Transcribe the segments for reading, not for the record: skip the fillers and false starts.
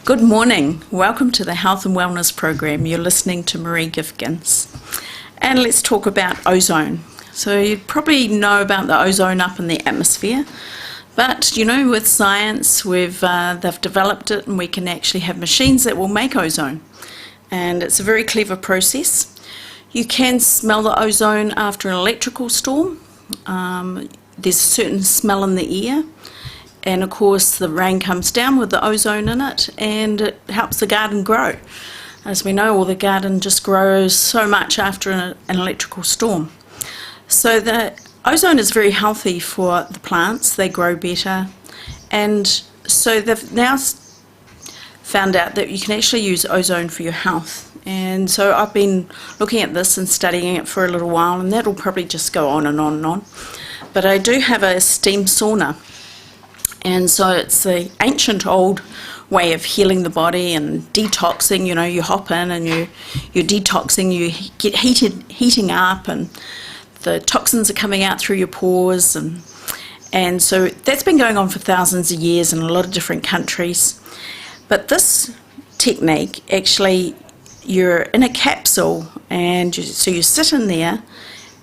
Good morning. Welcome to the Health and Wellness Program. You're listening to Maree Gifkins. And let's talk about ozone. So you probably know about the ozone up in the atmosphere, but you know, with science, they've developed it, and we can actually have machines that will make ozone. And it's a very clever process. You can smell the ozone after an electrical storm. There's a certain smell in the air. And of course the rain comes down with the ozone in it, and it helps the garden grow. As we know, all the garden just grows so much after an electrical storm. So the ozone is very healthy for the plants. They grow better, and so they've now found out that you can actually use ozone for your health. And so I've been looking at this and studying it for a little while, and that'll probably just go on and on and on. But I do have a steam sauna. And so it's the ancient old way of healing the body and detoxing. You know, you hop in and you're detoxing, you get heating up, and the toxins are coming out through your pores. And so that's been going on for thousands of years in a lot of different countries. But this technique, actually, you're in a capsule, and so you sit in there,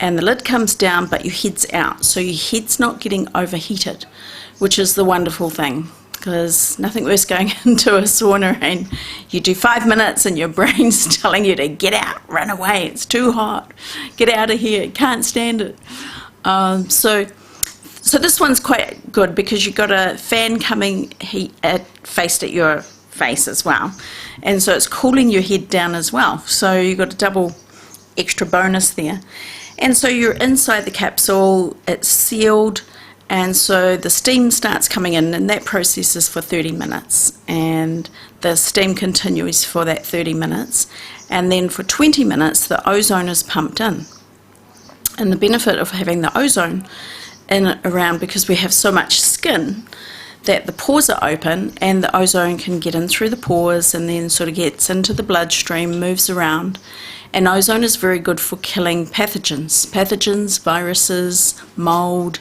and the lid comes down, but your head's out. So your head's not getting overheated, which is the wonderful thing, because nothing worse going into a sauna and you do 5 minutes and your brain's telling you to get out, run away, it's too hot, get out of here, can't stand it. So this one's quite good because you've got a fan coming faced at your face as well, and so it's cooling your head down as well. So you've got a double extra bonus there. And so you're inside the capsule, it's sealed, and so the steam starts coming in, and that process is for 30 minutes, and the steam continues for that 30 minutes, and then for 20 minutes the ozone is pumped in. And the benefit of having the ozone in around, because we have so much skin, that the pores are open and the ozone can get in through the pores and then sort of gets into the bloodstream, moves around. And ozone is very good for killing pathogens, viruses, mold,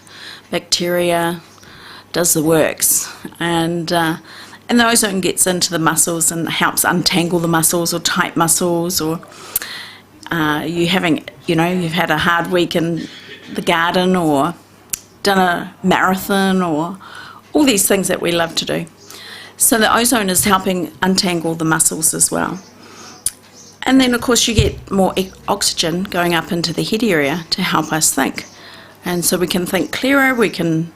bacteria, does the works. And the ozone gets into the muscles and helps untangle the muscles or tight muscles, or you've had a hard week in the garden or done a marathon or all these things that we love to do. So the ozone is helping untangle the muscles as well. And then of course you get more oxygen going up into the head area to help us think. And so we can think clearer, we can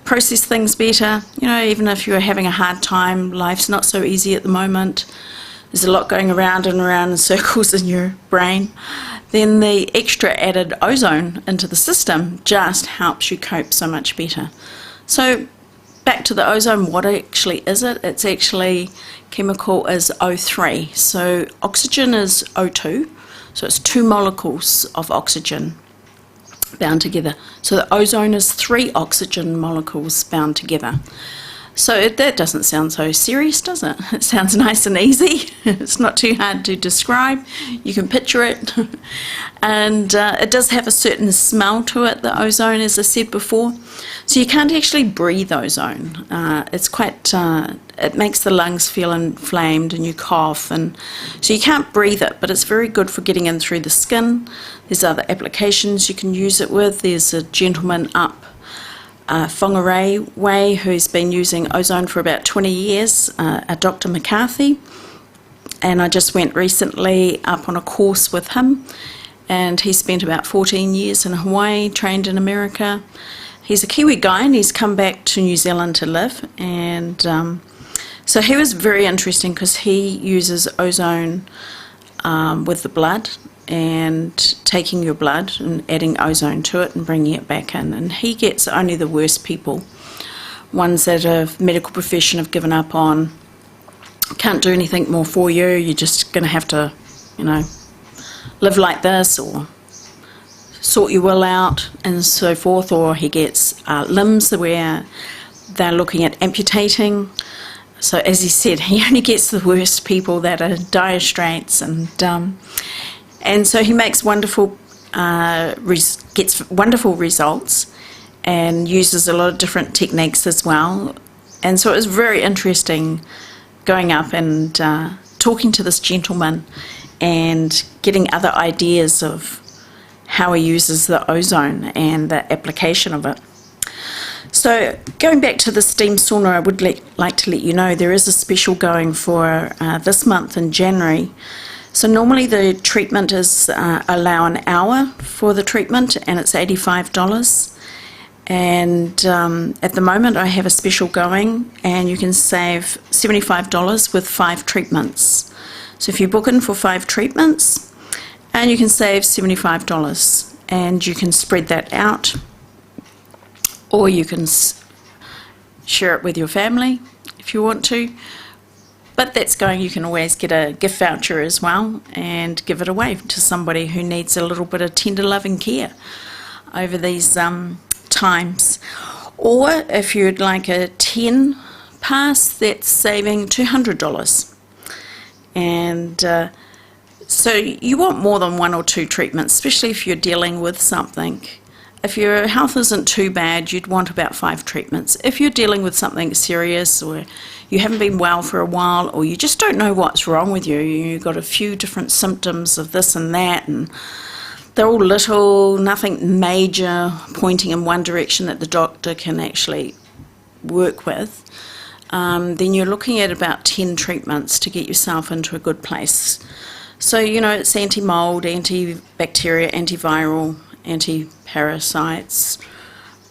process things better. You know, even if you're having a hard time, life's not so easy at the moment, there's a lot going around and around in circles in your brain, then the extra added ozone into the system just helps you cope so much better. So back to the ozone, what actually is it? It's actually chemical is O3. So oxygen is O2, so it's 2 molecules of oxygen bound together. So the ozone is 3 oxygen molecules bound together. So that doesn't sound so serious, does it? It sounds nice and easy. It's not too hard to describe. You can picture it. And it does have a certain smell to it, the ozone, as I said before. So you can't actually breathe ozone. It's quite, it makes the lungs feel inflamed and you cough. And so you can't breathe it, but it's very good for getting in through the skin. There's other applications you can use it with. There's a gentleman up Whangarei way who's been using ozone for about 20 years, a Dr. McCarthy, and I just went recently up on a course with him, and he spent about 14 years in Hawaii, trained in America. He's a Kiwi guy and he's come back to New Zealand to live, and so he was very interesting because he uses ozone with the blood, and taking your blood and adding ozone to it and bringing it back in. And he gets only the worst people, ones that a medical profession have given up on, can't do anything more for you, you're just going to have to, live like this or sort your will out and so forth. Or he gets limbs where they're looking at amputating. So as he said, he only gets the worst people that are dire straits, and so he makes gets wonderful results and uses a lot of different techniques as well. And so it was very interesting going up and talking to this gentleman and getting other ideas of how he uses the ozone and the application of it. So going back to the steam sauna, I would like to let you know there is a special going for this month in January. So normally the treatment is allow an hour for the treatment, and it's $85. And at the moment I have a special going, and you can save $75 with 5 treatments. So if you book in for 5 treatments, and you can save $75, and you can spread that out, or you can share it with your family if you want to. But that's going, you can always get a gift voucher as well and give it away to somebody who needs a little bit of tender loving care over these times. Or if you'd like a 10 pass, that's saving $200. And so you want more than 1 or 2 treatments, especially if you're dealing with something. If your health isn't too bad, you'd want about 5 treatments. If you're dealing with something serious, or you haven't been well for a while, or you just don't know what's wrong with you, you've got a few different symptoms of this and that, and they're all little, nothing major, pointing in one direction that the doctor can actually work with, then you're looking at about 10 treatments to get yourself into a good place. So, you know, it's anti-mold, antibacterial, antiviral, anti-parasites.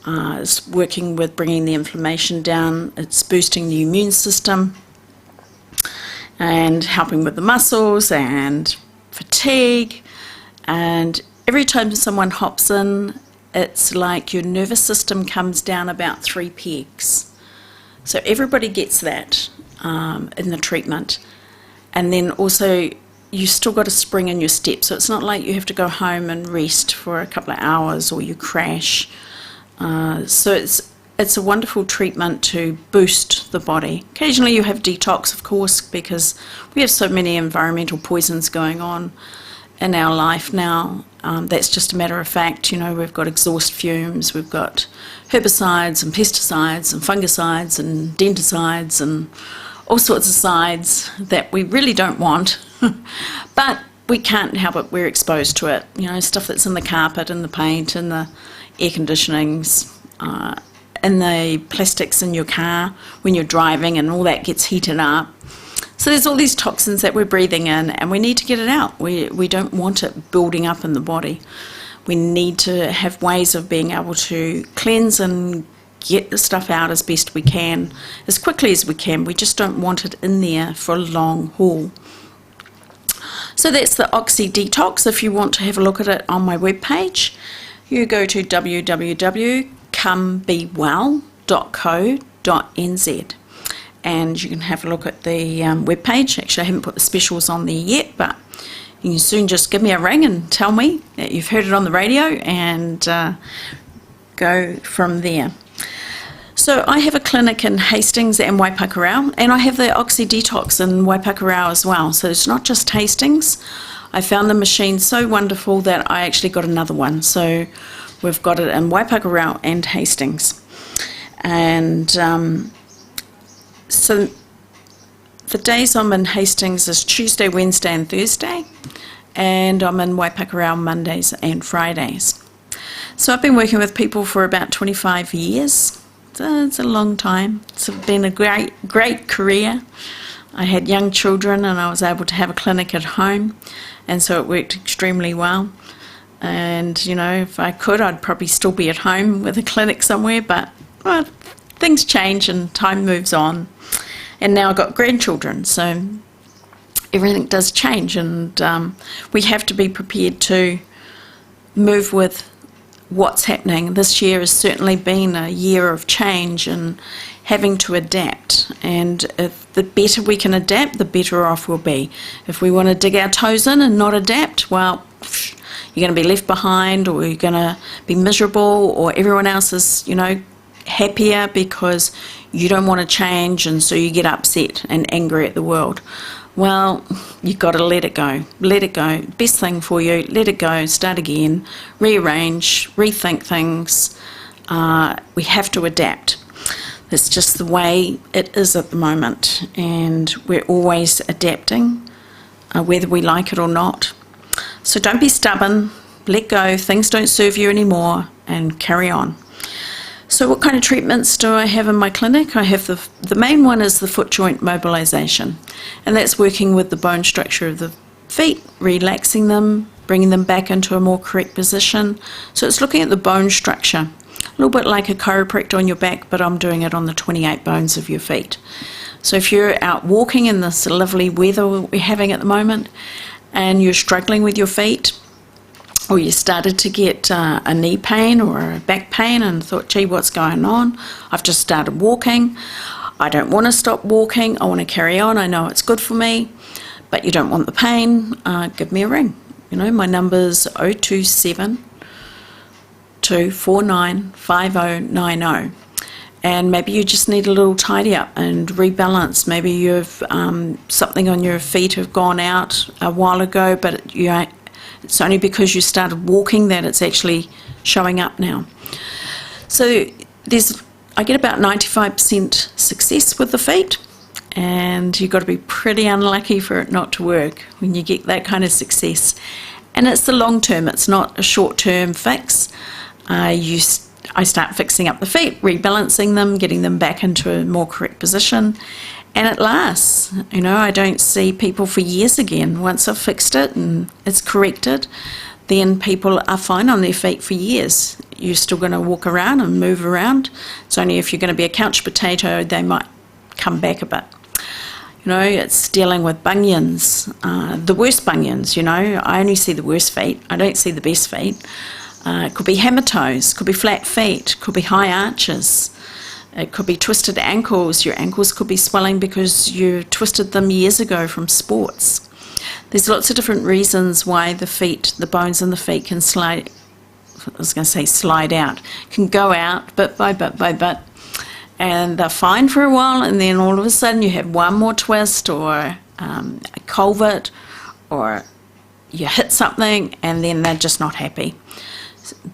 It's working with bringing the inflammation down. It's boosting the immune system and helping with the muscles and fatigue. And every time someone hops in, it's like your nervous system comes down about 3 pegs. So everybody gets that in the treatment. And then also you still got a spring in your step, so it's not like you have to go home and rest for a couple of hours or you crash. So it's a wonderful treatment to boost the body. Occasionally you have detox, of course, because we have so many environmental poisons going on in our life now. That's just a matter of fact. You know, we've got exhaust fumes, we've got herbicides and pesticides and fungicides and denticides and all sorts of sides that we really don't want. But we can't help it, we're exposed to it. You know, stuff that's in the carpet and the paint and the air conditionings and the plastics in your car when you're driving, and all that gets heated up. So there's all these toxins that we're breathing in, and we need to get it out. We don't want it building up in the body. We need to have ways of being able to cleanse and get the stuff out as best we can, as quickly as we can. We just don't want it in there for a long haul. So that's the Oxy Detox. If you want to have a look at it on my webpage, you go to www.comebewell.co.nz and you can have a look at the webpage. Actually, I haven't put the specials on there yet, but you can soon just give me a ring and tell me that you've heard it on the radio, and go from there. So I have a clinic in Hastings and Waipakarau, and I have the Oxy Detox in Waipakarau as well. So it's not just Hastings. I found the machine so wonderful that I actually got another one. So we've got it in Waipakarau and Hastings. And so the days I'm in Hastings is Tuesday, Wednesday and Thursday, and I'm in Waipakarau Mondays and Fridays. So I've been working with people for about 25 years. So it's a long time. It's been a great career. I had young children and I was able to have a clinic at home, and so it worked extremely well. And you know, if I could, I'd probably still be at home with a clinic somewhere, but well, things change and time moves on. And now I've got grandchildren, so everything does change, and we have to be prepared to move with what's happening. This year has certainly been a year of change and having to adapt, and if the better we can adapt, the better off we'll be. If we want to dig our toes in and not adapt, well, you're going to be left behind, or you're going to be miserable, or everyone else is, you know, happier because you don't want to change, and so you get upset and angry at the world. Well, you've got to let it go. Let it go. Best thing for you, let it go, start again, rearrange, rethink things. We have to adapt. That's just the way it is at the moment, and we're always adapting, whether we like it or not. So don't be stubborn, let go, things don't serve you anymore, and carry on. So what kind of treatments do I have in my clinic? I have the main one is the foot joint mobilisation, and that's working with the bone structure of the feet, relaxing them, bringing them back into a more correct position. So it's looking at the bone structure, a little bit like a chiropractor on your back, but I'm doing it on the 28 bones of your feet. So if you're out walking in this lovely weather we're having at the moment, and you're struggling with your feet, or you started to get a knee pain or a back pain and thought, gee, what's going on? I've just started walking. I don't want to stop walking. I want to carry on. I know it's good for me, but you don't want the pain. Give me a ring. You know, my number's 027 249 5090. And maybe you just need a little tidy up and rebalance. Maybe you've something on your feet have gone out a while ago, but it's only because you started walking that it's actually showing up now. So I get about 95% success with the feet, and you've got to be pretty unlucky for it not to work when you get that kind of success. And it's the long term, it's not a short term fix. I start fixing up the feet, rebalancing them, getting them back into a more correct position, and it lasts. You know, I don't see people for years again. Once I've fixed it and it's corrected, then people are fine on their feet for years. You're still going to walk around and move around. It's only if you're going to be a couch potato, they might come back a bit. You know, it's dealing with bunions, the worst bunions, you know. I only see the worst feet. I don't see the best feet. It could be hammer toes, could be flat feet, could be high arches. It could be twisted ankles. Your ankles could be swelling because you twisted them years ago from sports. There's lots of different reasons why the feet, the bones in the feet can slide out, can go out bit by bit by bit. And they're fine for a while, and then all of a sudden you have one more twist or a culvert, or you hit something, and then they're just not happy.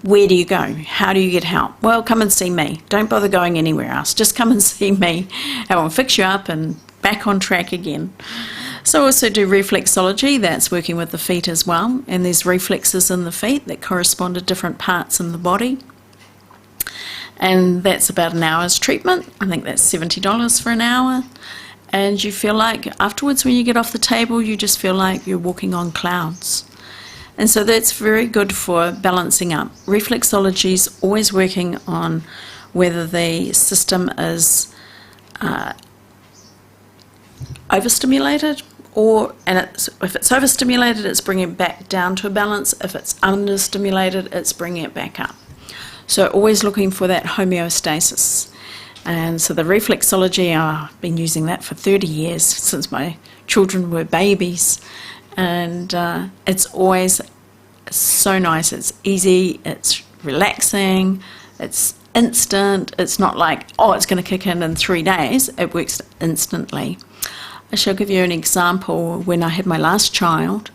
Where do you go? How do you get help? Well, come and see me. Don't bother going anywhere else. Just come and see me, and I'll fix you up and back on track again. So I also do reflexology. That's working with the feet as well, and there's reflexes in the feet that correspond to different parts in the body. And that's about an hour's treatment. I think that's $70 for an hour. And you feel like afterwards when you get off the table, you just feel like you're walking on clouds. And so that's very good for balancing up. Reflexology is always working on whether the system is overstimulated, if it's overstimulated, it's bringing it back down to a balance. If it's understimulated, it's bringing it back up. So always looking for that homeostasis. And so the reflexology, I've been using that for 30 years, since my children were babies. And it's always so nice. It's easy, it's relaxing, it's instant. It's not like, oh, it's going to kick in 3 days. It works instantly. I shall give you an example. When I had my last child,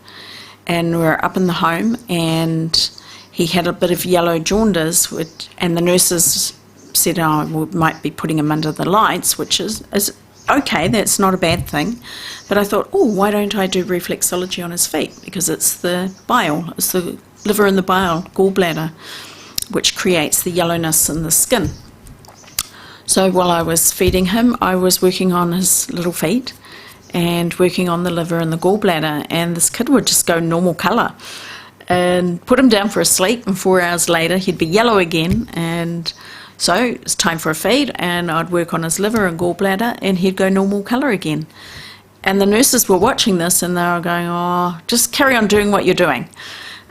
and we were up in the home, and he had a bit of yellow jaundice, and the nurses said, oh, we might be putting him under the lights, which is okay, that's not a bad thing. But I thought, oh, why don't I do reflexology on his feet? Because it's the bile, it's the liver and the bile, gallbladder, which creates the yellowness in the skin. So while I was feeding him, I was working on his little feet and working on the liver and the gallbladder, and this kid would just go normal colour. And put him down for a sleep, and 4 hours later he'd be yellow again. And so it's time for a feed, and I'd work on his liver and gallbladder, and he'd go normal colour again. And the nurses were watching this, and they were going, oh, just carry on doing what you're doing.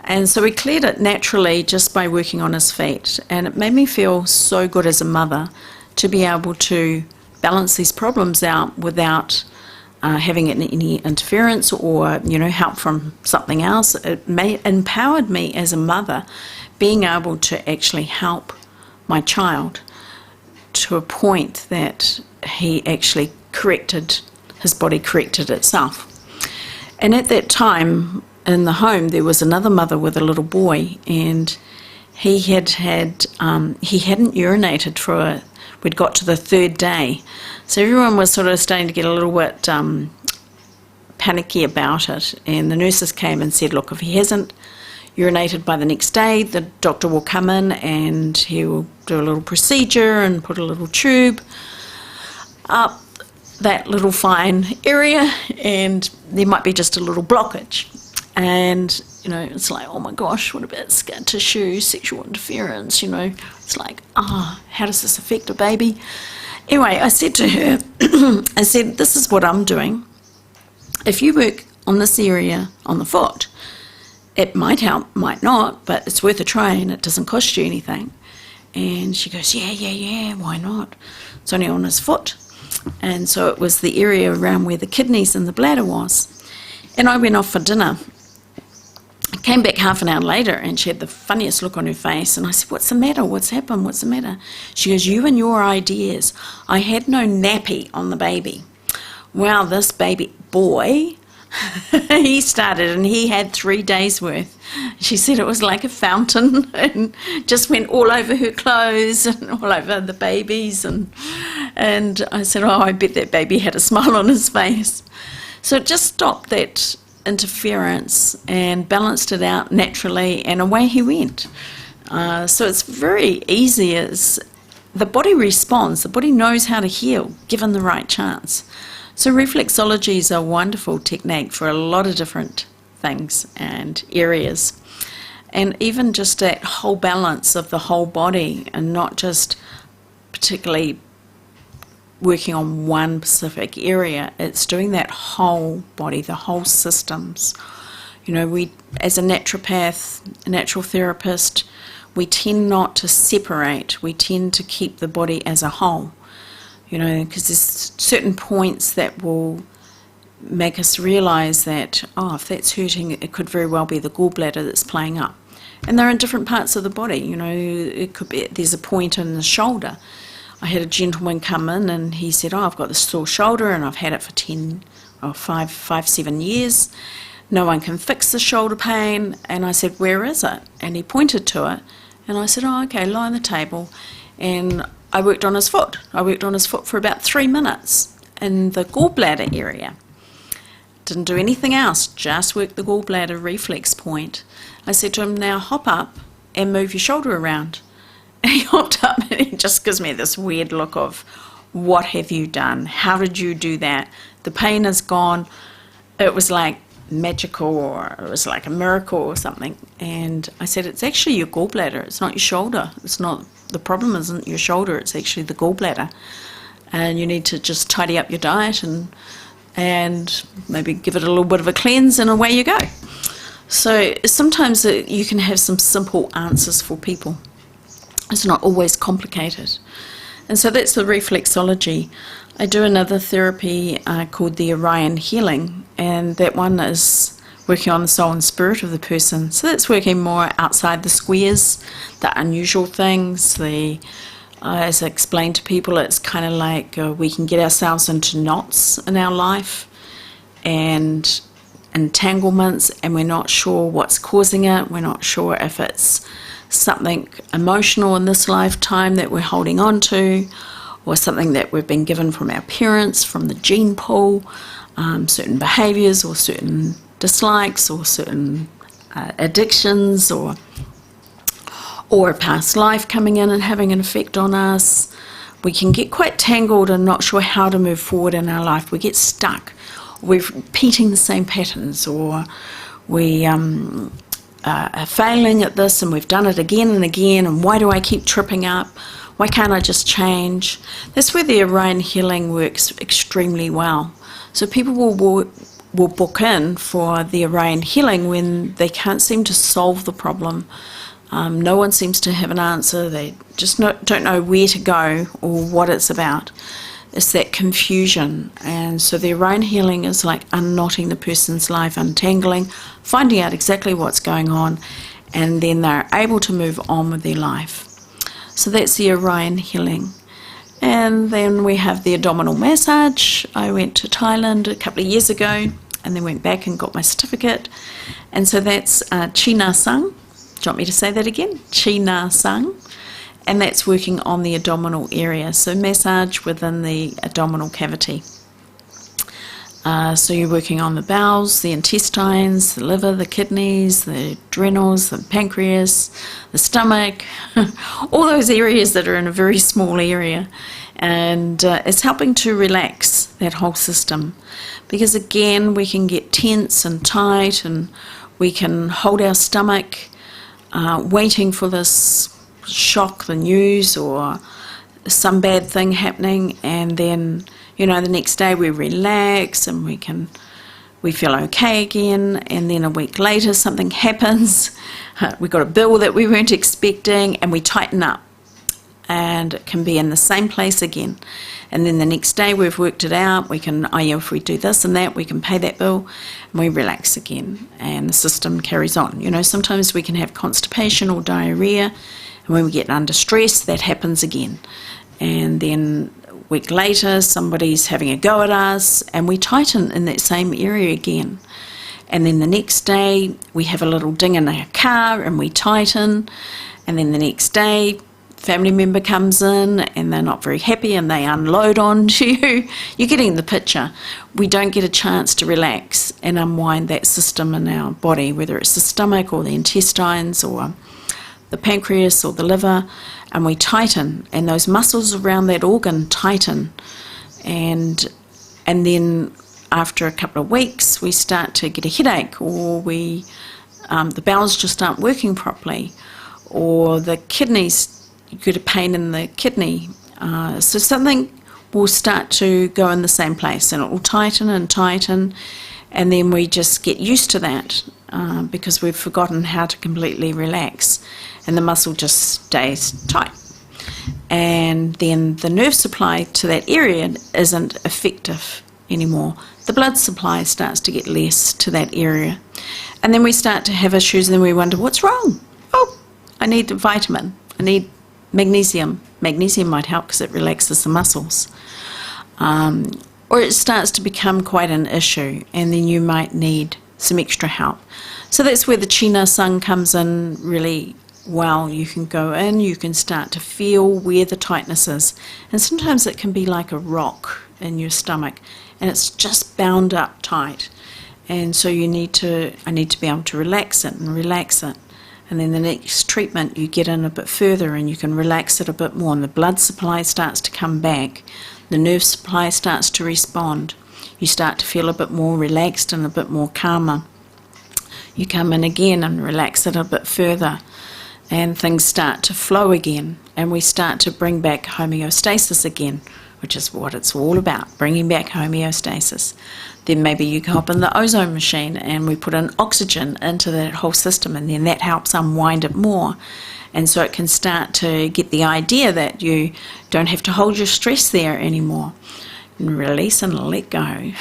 And so we cleared it naturally just by working on his feet. And it made me feel so good as a mother to be able to balance these problems out without having any interference or, help from something else. It empowered me as a mother, being able to actually help my child to a point that he actually his body corrected itself. And at that time in the home, there was another mother with a little boy, and he hadn't urinated we'd got to the third day. So everyone was sort of starting to get a little bit panicky about it. And the nurses came and said, look, if he hasn't urinated by the next day, the doctor will come in and he will do a little procedure and put a little tube up that little fine area, and there might be just a little blockage. And it's like, oh my gosh, what about scar tissue, sexual interference? It's like, how does this affect a baby? Anyway, I said to her, I said, this is what I'm doing. If you work on this area on the foot, it might help, might not, but it's worth a try and it doesn't cost you anything. And she goes, yeah, why not? It's only on his foot. And so it was the area around where the kidneys and the bladder was. And I went off for dinner. I came back half an hour later and she had the funniest look on her face. And I said, what's the matter? What's happened? What's the matter? She goes, you and your ideas. I had no nappy on the baby. Well, this baby boy, he started and he had 3 days worth. She said it was like a fountain and just went all over her clothes and all over the babies. And I said, I bet that baby had a smile on his face. So it just stopped that interference and balanced it out naturally, and away he went. So it's very easy. As the body responds, the body knows how to heal given the right chance. So reflexology is a wonderful technique for a lot of different things and areas. And even just that whole balance of the whole body, and not just particularly working on one specific area. It's doing that whole body, the whole systems. We, as a naturopath, a natural therapist, we tend not to separate. We tend to keep the body as a whole. Because there's certain points that will make us realise that, if that's hurting, it could very well be the gallbladder that's playing up. And they're in different parts of the body. It could be, there's a point in the shoulder. I had a gentleman come in and he said, I've got this sore shoulder and I've had it for 7 years. No one can fix the shoulder pain. And I said, where is it? And he pointed to it. And I said, okay, lie on the table. And I worked on his foot. I worked on his foot for about 3 minutes in the gallbladder area. Didn't do anything else, just worked the gallbladder reflex point. I said to him, now hop up and move your shoulder around. And he hopped up and he just gives me this weird look of, what have you done? How did you do that? The pain is gone. It was like magical, or it was like a miracle or something. And I said, it's actually your gallbladder. It's not your shoulder. It's not, the problem isn't your shoulder. It's actually the gallbladder. And you need to just tidy up your diet and maybe give it a little bit of a cleanse, and away you go. So sometimes you can have some simple answers for people. It's not always complicated. And so that's the reflexology. I do another therapy called the Orion Healing, and that one is working on the soul and spirit of the person. So that's working more outside the squares, the unusual things. As I explained to people, it's kind of like we can get ourselves into knots in our life and entanglements, and we're not sure what's causing it. We're not sure if it's something emotional in this lifetime that we're holding on to, or something that we've been given from our parents, from the gene pool, certain behaviours or certain dislikes or certain addictions, or a past life coming in and having an effect on us. We can get quite tangled and not sure how to move forward in our life. We get stuck. We're repeating the same patterns, or we are failing at this and we've done it again and again, and why do I keep tripping up? Why can't I just change? That's where the Orion Healing works extremely well. So people will book in for the Orion Healing when they can't seem to solve the problem. No one seems to have an answer. They just don't know where to go or what it's about. It's that confusion. And so the Orion Healing is like unknotting the person's life, untangling, finding out exactly what's going on, and then they're able to move on with their life. So that's the Orion Healing. And then we have the abdominal massage. I went to Thailand a couple of years ago and then went back and got my certificate. And so that's Chi Na Sang. Do you want me to say that again? Chi Na Sang. and that's working on the abdominal area, so massage within the abdominal cavity. So you're working on the bowels, the intestines, the liver, the kidneys, the adrenals, the pancreas, the stomach, all those areas that are in a very small area. And it's helping to relax that whole system, because again we can get tense and tight, and we can hold our stomach waiting for this shock, the news, or some bad thing happening, and then the next day we relax and we feel okay again, and then a week later something happens, we got a bill that we weren't expecting, and we tighten up, and it can be in the same place again. And then the next day we've worked it out, we can, if we do this and that, we can pay that bill, and we relax again, and the system carries on. Sometimes we can have constipation or diarrhea, and when we get under stress, that happens again. And then a week later, somebody's having a go at us, and we tighten in that same area again. And then the next day, we have a little ding in our car, and we tighten. And then the next day, family member comes in, and they're not very happy, and they unload onto you. You're getting the picture. We don't get a chance to relax and unwind that system in our body, whether it's the stomach or the intestines or the pancreas or the liver, and we tighten, and those muscles around that organ tighten, and then after a couple of weeks we start to get a headache, or the bowels just aren't working properly, or the kidneys, you get a pain in the kidney, so something will start to go in the same place, and it will tighten and tighten, and then we just get used to that because we've forgotten how to completely relax, and the muscle just stays tight. And then the nerve supply to that area isn't effective anymore. The blood supply starts to get less to that area. And then we start to have issues, and then we wonder, what's wrong? Oh, I need a vitamin. I need magnesium. Magnesium might help because it relaxes the muscles. Or it starts to become quite an issue, and then you might need some extra help. So that's where the China Sun comes in really well. You can go in, you can start to feel where the tightness is, and sometimes it can be like a rock in your stomach, and it's just bound up tight, and so I need to be able to relax it, and then the next treatment you get in a bit further and you can relax it a bit more, and the blood supply starts to come back, the nerve supply starts to respond, you start to feel a bit more relaxed and a bit more calmer. You come in again and relax it a bit further, and things start to flow again, and we start to bring back homeostasis again, which is what it's all about, bringing back homeostasis. Then maybe you hop in the ozone machine and we put in oxygen into that whole system, and then that helps unwind it more. And so it can start to get the idea that you don't have to hold your stress there anymore. And release and let go.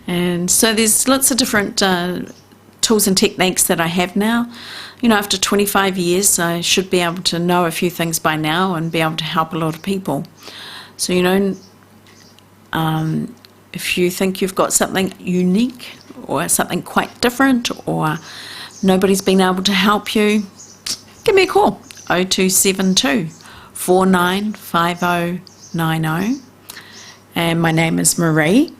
And so there's lots of different tools and techniques that I have now. After 25 years, I should be able to know a few things by now and be able to help a lot of people. So, if you think you've got something unique or something quite different, or nobody's been able to help you, give me a call, 0272 495090. And my name is Maree.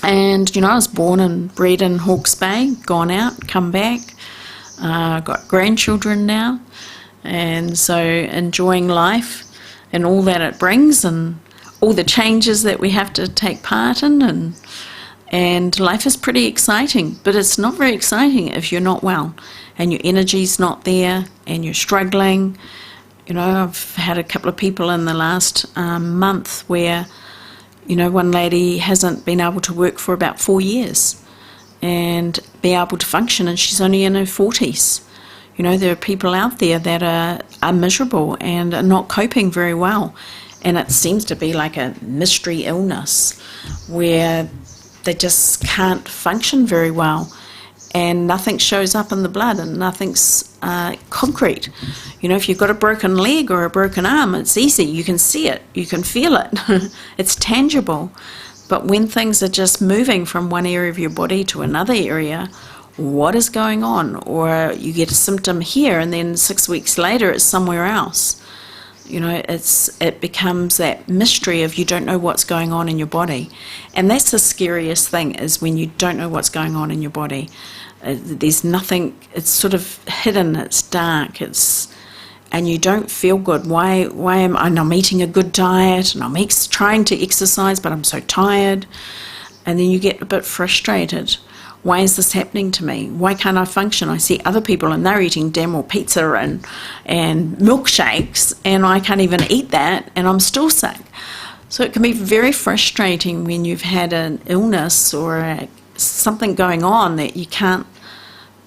And, I was born and bred in Hawke's Bay, gone out, come back. Got grandchildren now, and so enjoying life and all that it brings, and all the changes that we have to take part in, and life is pretty exciting, but it's not very exciting if you're not well and your energy's not there and you're struggling. I've had a couple of people in the last month where one lady hasn't been able to work for about 4 years and be able to function, and she's only in her 40s. There are people out there that are miserable and are not coping very well, and it seems to be like a mystery illness where they just can't function very well, and nothing shows up in the blood, and nothing's concrete. If you've got a broken leg or a broken arm, it's easy, you can see it, you can feel it, it's tangible. But when things are just moving from one area of your body to another area, what is going on? Or you get a symptom here and then 6 weeks later it's somewhere else. You know, it becomes that mystery of you don't know what's going on in your body. And that's the scariest thing, is when you don't know what's going on in your body. There's nothing, it's sort of hidden, it's dark, and you don't feel good. Why am I, and I'm eating a good diet, and I'm trying to exercise, but I'm so tired. And then you get a bit frustrated. Why is this happening to me? Why can't I function? I see other people and they're eating damn well pizza and milkshakes, and I can't even eat that, and I'm still sick. So it can be very frustrating when you've had an illness or something going on that you can't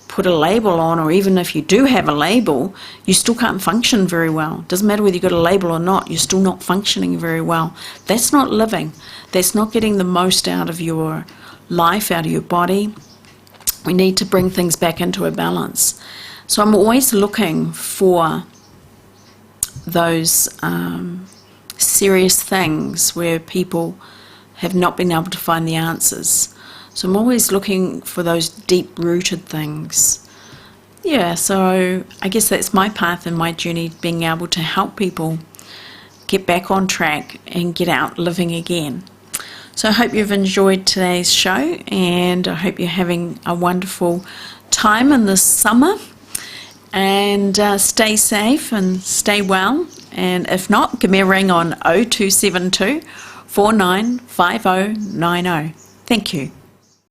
put a label on, or even if you do have a label, you still can't function very well. It doesn't matter whether you've got a label or not, you're still not functioning very well. That's not living. That's not getting the most out of your life, out of your body. We need to bring things back into a balance. So I'm always looking for those serious things where people have not been able to find the answers. So I'm always looking for those deep-rooted things. Yeah, so I guess that's my path and my journey, being able to help people get back on track and get out living again. So I hope you've enjoyed today's show, and I hope you're having a wonderful time in this summer, and stay safe and stay well. And if not, give me a ring on 0272 495090. Thank you.